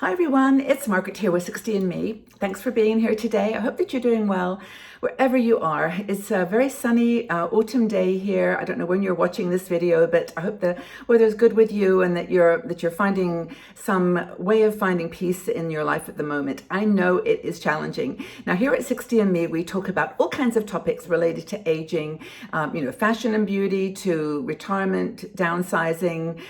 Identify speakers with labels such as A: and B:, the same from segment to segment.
A: Hi everyone, it's Margaret here with 60andMe. Thanks for being here today. I hope that you're doing well wherever you are. It's a very sunny autumn day here. I don't know when you're watching this video, but I hope the weather is good with you and that you're finding some way of finding peace in your life at the moment. I know it is challenging. Now here at 60andMe, we talk about all kinds of topics related to aging, fashion and beauty to retirement, downsizing,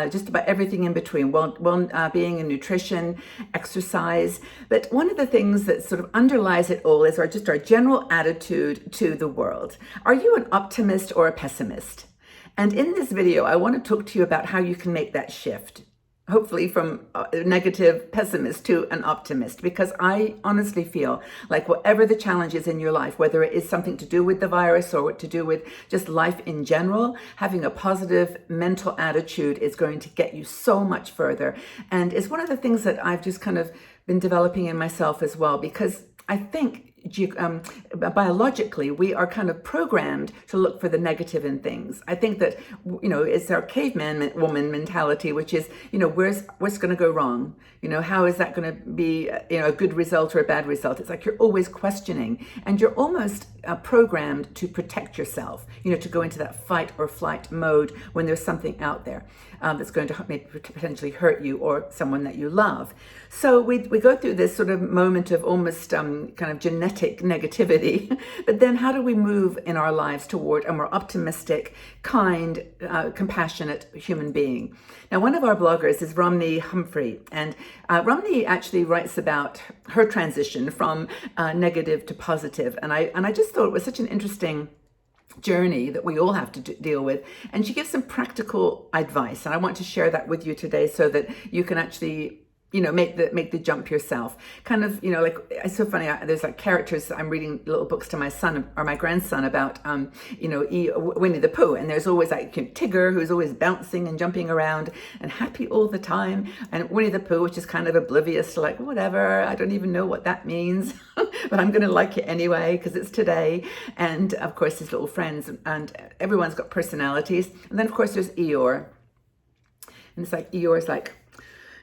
A: just about everything in between, well-being and nutrition, exercise. But one of the things that sort of underlies it all is our general attitude to the world. Are you an optimist or a pessimist? And in this video, I want to talk to you about how you can make that shift, hopefully from a negative pessimist to an optimist, because I honestly feel like whatever the challenge is in your life, whether it is something to do with the virus or what to do with just life in general, having a positive mental attitude is going to get you so much further. And it's one of the things that I've just kind of been developing in myself as well, because I think biologically, we are kind of programmed to look for the negative in things. I think that, it's our caveman woman mentality, which is, what's going to go wrong? How is that going to be, a good result or a bad result? It's like you're always questioning and you're almost programmed to protect yourself, to go into that fight or flight mode when there's something out there that's going to maybe potentially hurt you or someone that you love. So we go through this sort of moment of almost kind of genetic negativity, but then how do we move in our lives toward a more optimistic, kind, compassionate human being? Now, one of our bloggers is Romney Humphrey, and Romney actually writes about her transition from negative to positive, and I just thought it was such an interesting journey that we all have to deal with, and she gives some practical advice, and I want to share that with you today so that you can actually make the jump yourself. Kind of, like, it's so funny. There's like characters. I'm reading little books to my son or my grandson about, Winnie the Pooh. And there's always like Tigger, who's always bouncing and jumping around and happy all the time. And Winnie the Pooh, which is kind of oblivious to like, whatever, I don't even know what that means, but I'm going to like it anyway because it's today. And of course, his little friends, and everyone's got personalities. And then of course there's Eeyore. And it's like, Eeyore's like,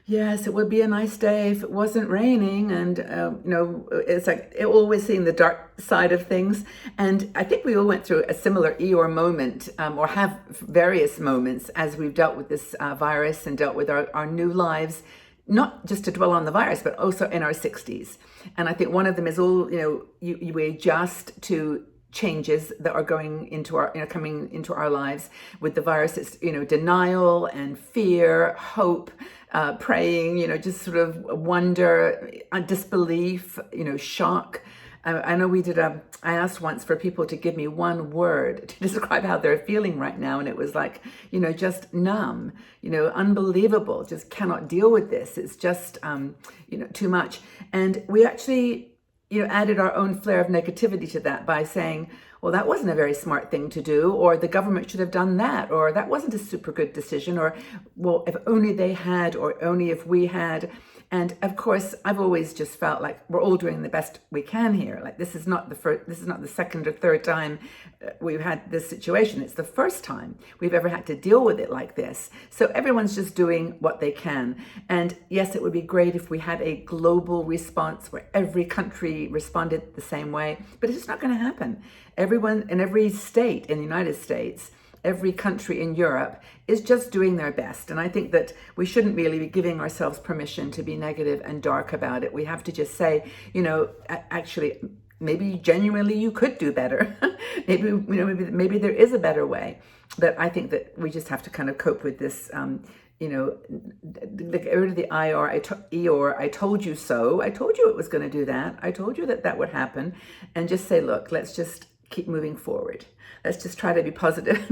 A: yes, it would be a nice day if it wasn't raining. And, it's like always seeing the dark side of things. And I think we all went through a similar Eeyore moment, or have various moments as we've dealt with this virus and dealt with our new lives, not just to dwell on the virus, but also in our 60s. And I think one of them is all, we adjust to changes that are going into our, coming into our lives with the virus. It's, denial and fear, hope, praying, just sort of wonder, disbelief, shock. I know I asked once for people to give me one word to describe how they're feeling right now. And it was like, just numb, unbelievable, just cannot deal with this. It's just, too much. And we actually, added our own flair of negativity to that by saying, well, that wasn't a very smart thing to do, or the government should have done that, or that wasn't a super good decision, or, well, if only they had, or only if we had. And of course, I've always just felt like we're all doing the best we can here. Like this is not the second or third time we've had this situation. It's the first time we've ever had to deal with it like this. So everyone's just doing what they can. And yes, it would be great if we had a global response where every country responded the same way, but it's just not going to happen. Everyone in every state in the United States, every country in Europe is just doing their best. And I think that we shouldn't really be giving ourselves permission to be negative and dark about it. We have to just say, actually, maybe genuinely you could do better. maybe there is a better way. But I think that we just have to kind of cope with this, get rid of the Eeyore, I told you so. I told you it was going to do that. I told you that would happen. And just say, look, let's just keep moving forward. Let's just try to be positive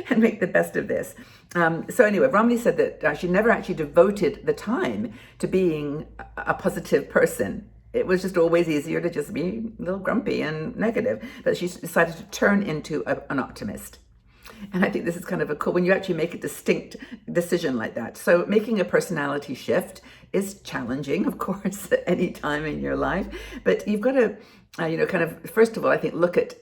A: and make the best of this. So anyway, Romney said that she never actually devoted the time to being a positive person. It was just always easier to just be a little grumpy and negative. But she decided to turn into an optimist. And I think this is kind of a cool, when you actually make a distinct decision like that. So making a personality shift is challenging, of course, at any time in your life. But you've got to, kind of, first of all, I think, look at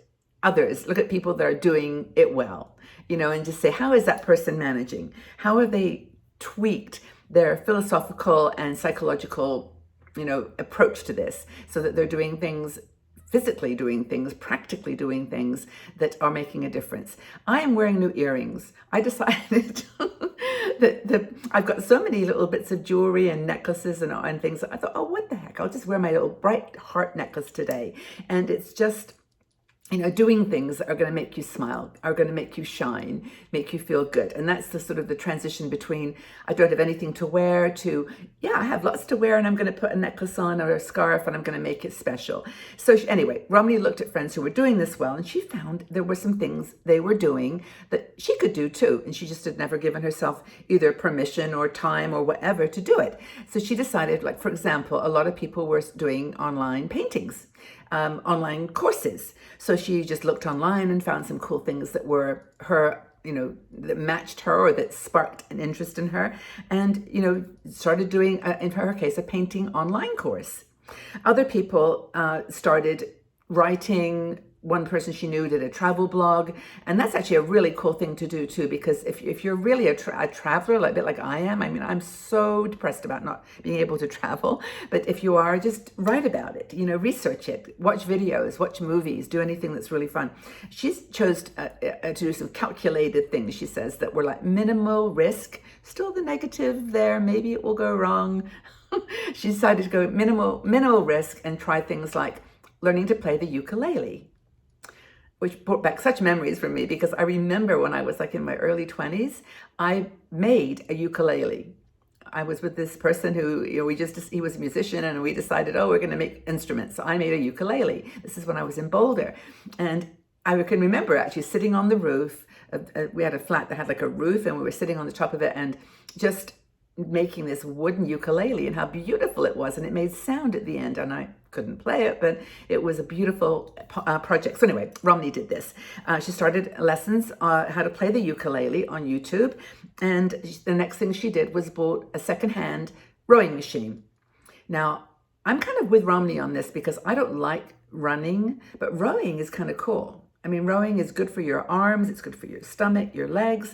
A: others, look at people that are doing it well, and just say, how is that person managing? How have they tweaked their philosophical and psychological, approach to this, so that they're doing things, physically doing things, practically doing things that are making a difference. I am wearing new earrings. I decided that I've got so many little bits of jewelry and necklaces and things. I thought, oh, what the heck? I'll just wear my little bright heart necklace today. And it's just, doing things that are going to make you smile, are going to make you shine, make you feel good. And that's the sort of the transition between, I don't have anything to wear, to, yeah, I have lots to wear and I'm going to put a necklace on or a scarf and I'm going to make it special. So anyway, Romney looked at friends who were doing this well, and she found there were some things they were doing that she could do too. And she just had never given herself either permission or time or whatever to do it. So she decided, like, for example, a lot of people were doing online paintings. Online courses. So she just looked online and found some cool things that were her, that matched her or that sparked an interest in her, and, started doing, in her case, a painting online course. Other people started writing. One person she knew did a travel blog, and that's actually a really cool thing to do too, because if you're really a traveler, like a bit like I am, I mean, I'm so depressed about not being able to travel, but if you are, just write about it, research it, watch videos, watch movies, do anything that's really fun. She's chose to do some calculated things, she says, that were like minimal risk, still the negative there, maybe it will go wrong. She decided to go minimal risk and try things like learning to play the ukulele, which brought back such memories for me, because I remember when I was like in my early 20s, I made a ukulele. I was with this person who, he was a musician, and we decided, we're going to make instruments. So I made a ukulele. This is when I was in Boulder. And I can remember actually sitting on the roof. We had a flat that had like a roof, and we were sitting on the top of it and just making this wooden ukulele, and how beautiful it was. And it made sound at the end, and I couldn't play it, but it was a beautiful project. So anyway, Romney did this. She started lessons how to play the ukulele on YouTube, and the next thing she did was bought a secondhand rowing machine. Now, I'm kind of with Romney on this, because I don't like running, but rowing is kind of cool. I mean, rowing is good for your arms, it's good for your stomach, your legs.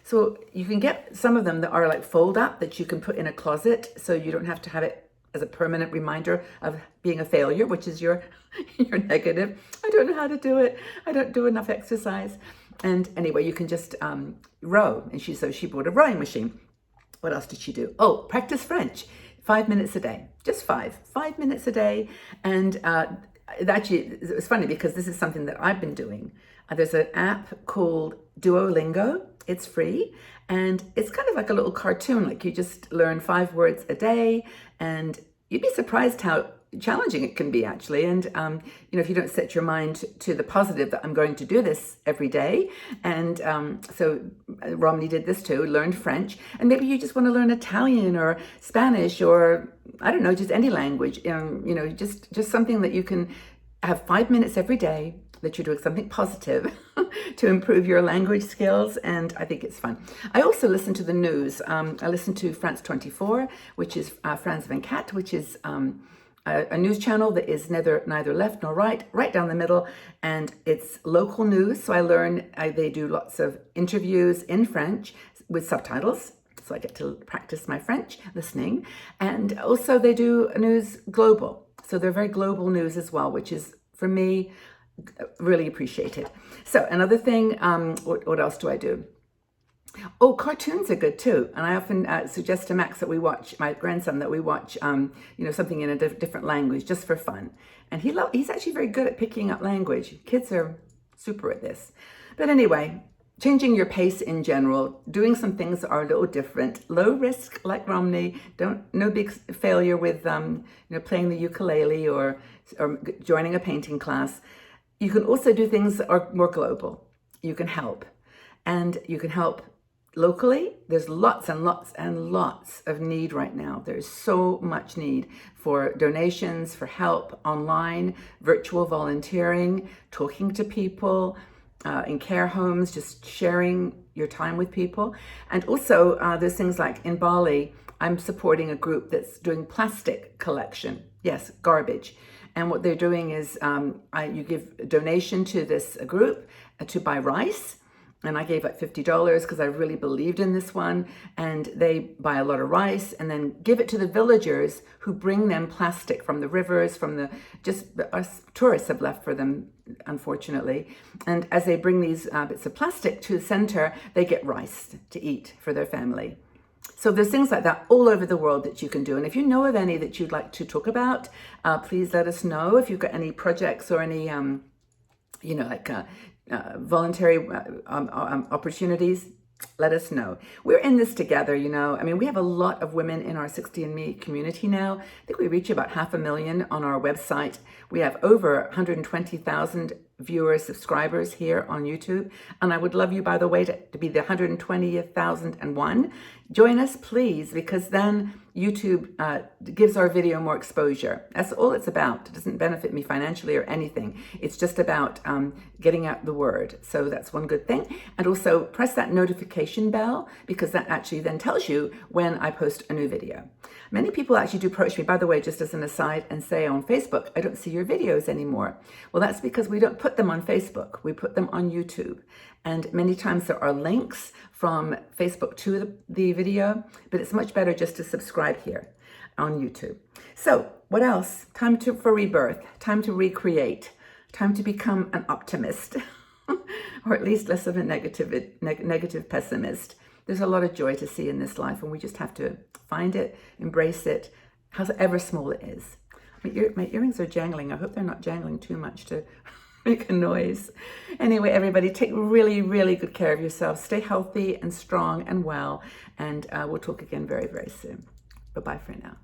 A: So you can get some of them that are like fold up, that you can put in a closet, so you don't have to have it as a permanent reminder of being a failure, which is your negative. I don't know how to do it. I don't do enough exercise. And anyway, you can just row. And she bought a rowing machine. What else did she do? Oh, practice French, 5 minutes a day, just 5 minutes a day. And actually, it was funny, because this is something that I've been doing. There's an app called Duolingo. It's free, and it's kind of like a little cartoon, like you just learn 5 words a day, and you'd be surprised how challenging it can be, actually. And if you don't set your mind to the positive that I'm going to do this every day. And so Romney did this too, learned French, and maybe you just want to learn Italian or Spanish, or I don't know, just any language, just something that you can have 5 minutes every day, that you're doing something positive to improve your language skills, and I think it's fun. I also listen to the news. I listen to France 24, which is France 24, which is a news channel that is neither left nor right down the middle, and it's local news. So I learn, they do lots of interviews in French with subtitles, so I get to practice my French listening. And also they do news global, so they're very global news as well, which is, for me, really appreciated. So another thing, what else do I do? Oh, cartoons are good too. And I often suggest to Max that we watch, my grandson, that we watch, something in a different language just for fun. And he's actually very good at picking up language. Kids are super at this. But anyway, changing your pace in general, doing some things that are a little different, low risk like Romney, no big failure with, playing the ukulele or joining a painting class. You can also do things that are more global. You can help, and you can help locally. There's lots and lots and lots of need right now. There's so much need for donations, for help online, virtual volunteering, talking to people in care homes, just sharing your time with people. And also there's things like in Bali, I'm supporting a group that's doing plastic collection. Yes, garbage. And what they're doing is you give a donation to this group to buy rice, and I gave like $50 because I really believed in this one. And they buy a lot of rice and then give it to the villagers who bring them plastic from the rivers, from the us tourists have left for them, unfortunately. And as they bring these bits of plastic to the center, they get rice to eat for their family. So there's things like that all over the world that you can do. And if you know of any that you'd like to talk about, please let us know. If you've got any projects or any, voluntary opportunities, let us know. We're in this together, I mean, we have a lot of women in our 60andMe community now. I think we reach about 500,000 on our website. We have over 120,000 viewers, subscribers here on YouTube. And I would love you, by the way, to be the 120,001. Join us, please, because then YouTube gives our video more exposure. That's all it's about. It doesn't benefit me financially or anything. It's just about getting out the word. So that's one good thing. And also press that notification bell, because that actually then tells you when I post a new video. Many people actually do approach me, by the way, just as an aside, and say on Facebook, I don't see your videos anymore. Well, that's because we don't put them on Facebook. We put them on YouTube. And many times there are links from Facebook to the video, but it's much better just to subscribe here on YouTube. So what else? Time for rebirth, time to recreate, time to become an optimist, or at least less of a negative pessimist. There's a lot of joy to see in this life, and we just have to find it, embrace it, however small it is. My earrings are jangling. I hope they're not jangling too much to make a noise. Anyway, everybody, take really, really good care of yourselves. Stay healthy and strong and well, and we'll talk again very, very soon. Bye-bye for now.